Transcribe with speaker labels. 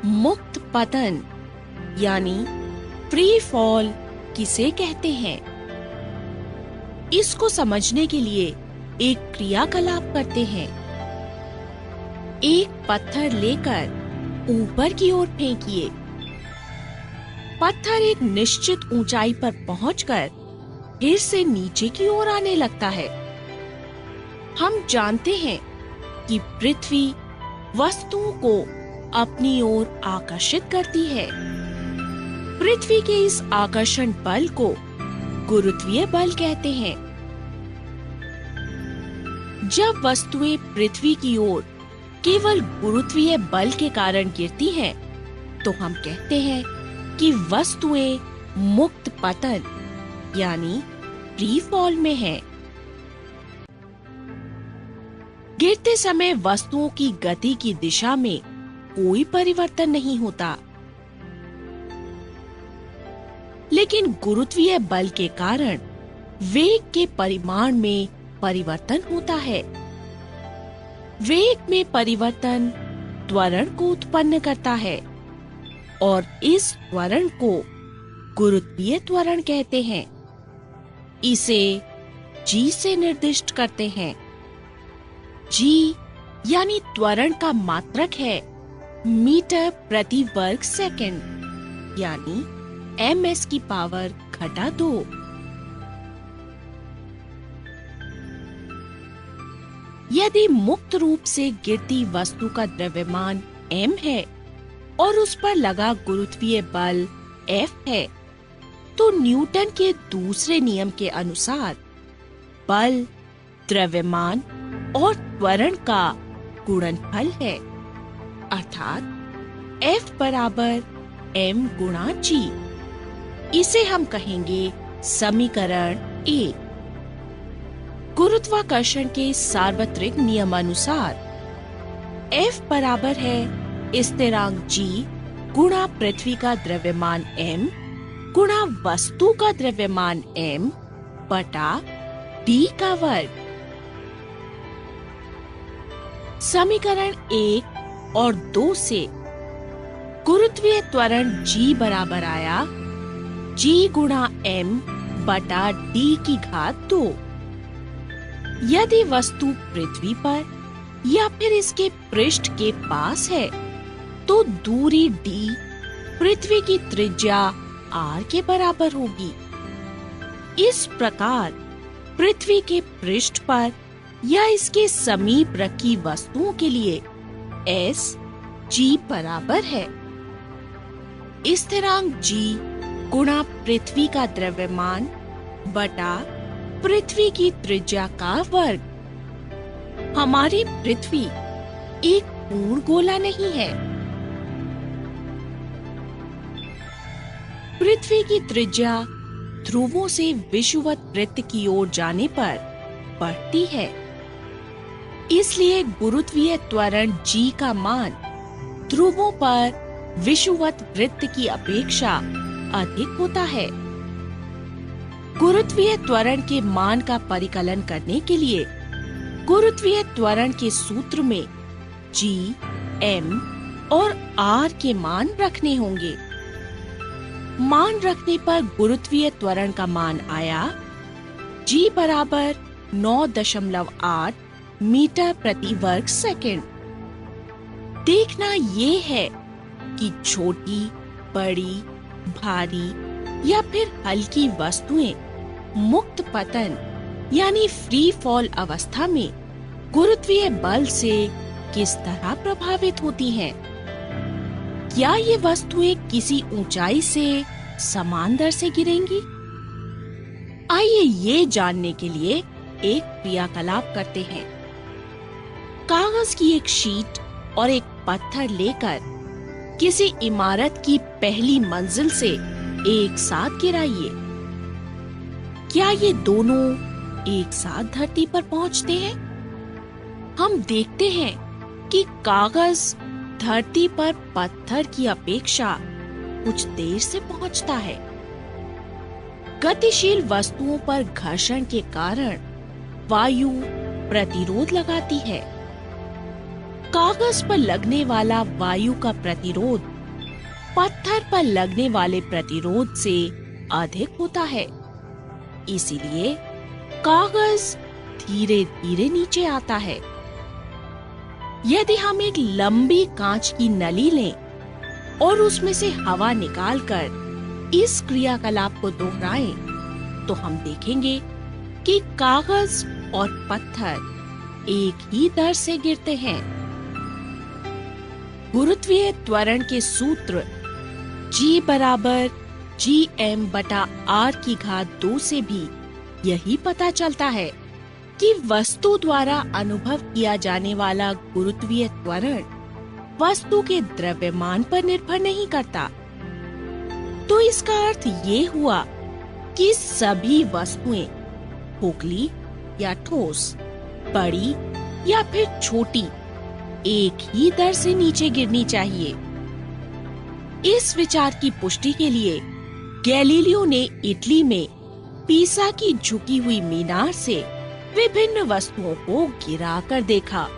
Speaker 1: मुक्त पतन यानी फ्री फॉल किसे कहते हैं? इसको समझने के लिए एक क्रियाकलाप करते हैं। एक पत्थर लेकर ऊपर की ओर फेंकिए। पत्थर एक निश्चित ऊंचाई पर पहुंचकर फिर से नीचे की ओर आने लगता है। हम जानते हैं कि पृथ्वी वस्तुओं को अपनी ओर आकर्षित करती है। पृथ्वी के इस आकर्षण बल को गुरुत्वीय बल कहते हैं। जब वस्तुएं पृथ्वी की ओर केवल गुरुत्वीय बल के कारण गिरती हैं, तो हम कहते हैं कि वस्तुएं मुक्त पतन यानी फ्री फॉल में हैं। गिरते समय वस्तुओं की गति की दिशा में कोई परिवर्तन नहीं होता, लेकिन गुरुत्वीय बल के कारण वेग के परिमाण में परिवर्तन होता है। वेग में परिवर्तन त्वरण को उत्पन्न करता है और इस त्वरण को गुरुत्वीय त्वरण कहते हैं। इसे जी से निर्दिष्ट करते हैं। जी यानी त्वरण का मात्रक है मीटर प्रति वर्ग सेकंड यानी ms की पावर घटा 2। यदि मुक्त रूप से गिरती वस्तु का द्रव्यमान m है और उस पर लगा गुरुत्वीय बल F है, तो न्यूटन के दूसरे नियम के अनुसार बल, द्रव्यमान और त्वरण का गुणनफल है, अर्थात F बराबर m गुणा g। इसे हम कहेंगे समीकरण 1। गुरुत्वाकर्षण के सार्वत्रिक नियमानुसार F बराबर है स्थिरांक g गुणा पृथ्वी का द्रव्यमान m गुणा वस्तु का द्रव्यमान m बटा d का वर्ग। समीकरण 1 और 2 से गुरुत्वीय त्वरण g बराबर आया g गुणा m बटा d की घात 2। यदि वस्तु पृथ्वी पर या फिर इसके पृष्ठ के पास है, तो दूरी d पृथ्वी की त्रिज्या r के बराबर होगी। इस प्रकार पृथ्वी के पृष्ठ पर या इसके समीप रखी वस्तुओं के लिए s g बराबर है स्थिरांक g गुणा पृथ्वी का द्रव्यमान बटा पृथ्वी की त्रिज्या का वर्ग। हमारी पृथ्वी एक पूर्ण गोला नहीं है। पृथ्वी की त्रिज्या ध्रुवों से विषुवत वृत्त की ओर जाने पर बढ़ती है। इसलिए गुरुत्वीय त्वरण g का मान ध्रुवों पर विषुवत वृत्त की अपेक्षा अधिक होता है। गुरुत्वीय त्वरण के मान का परिकलन करने के लिए गुरुत्वीय त्वरण के सूत्र में g, m और r के मान रखने होंगे। मान रखने पर गुरुत्वीय त्वरण का मान आया g बराबर 9.8 मीटर प्रति वर्ग सेकंड। देखना ये है कि छोटी, बड़ी, भारी या फिर हल्की वस्तुएं मुक्त पतन यानी फ्री फॉल अवस्था में गुरुत्वीय बल से किस तरह प्रभावित होती हैं। क्या ये वस्तुएं किसी ऊंचाई से समान दर से गिरेंगी? आइए ये जानने के लिए एक क्रियाकलाप करते हैं। कागज की एक शीट और एक पत्थर लेकर किसी इमारत की पहली मंजिल से एक साथ गिराइए। क्या ये दोनों एक साथ धरती पर पहुंचते हैं? हम देखते हैं कि कागज धरती पर पत्थर की अपेक्षा कुछ देर से पहुंचता है। गतिशील वस्तुओं पर घर्षण के कारण वायु प्रतिरोध लगाती है। कागज पर लगने वाला वायु का प्रतिरोध पत्थर पर लगने वाले प्रतिरोध से अधिक होता है। इसीलिए कागज धीरे धीरे नीचे आता है। यदि हम एक लंबी कांच की नली लें और उसमें से हवा निकालकर इस क्रियाकलाप को दोहराएं, तो हम देखेंगे कि कागज और पत्थर एक ही दर से गिरते हैं। गुरुत्वीय त्वरण के सूत्र G बराबर Gm/r⁴ से भी यही पता चलता है कि वस्तु द्वारा अनुभव किया जाने वाला गुरुत्वीय त्वरण वस्तु के द्रव्यमान पर निर्भर नहीं करता। तो इसका अर्थ ये हुआ कि सभी वस्तुएं, खोखली या ठोस, बड़ी या फिर छोटी, एक ही दर से नीचे गिरनी चाहिए। इस विचार की पुष्टि के लिए गैलीलियो ने इटली में पीसा की झुकी हुई मीनार से विभिन्न वस्तुओं को गिराकर देखा।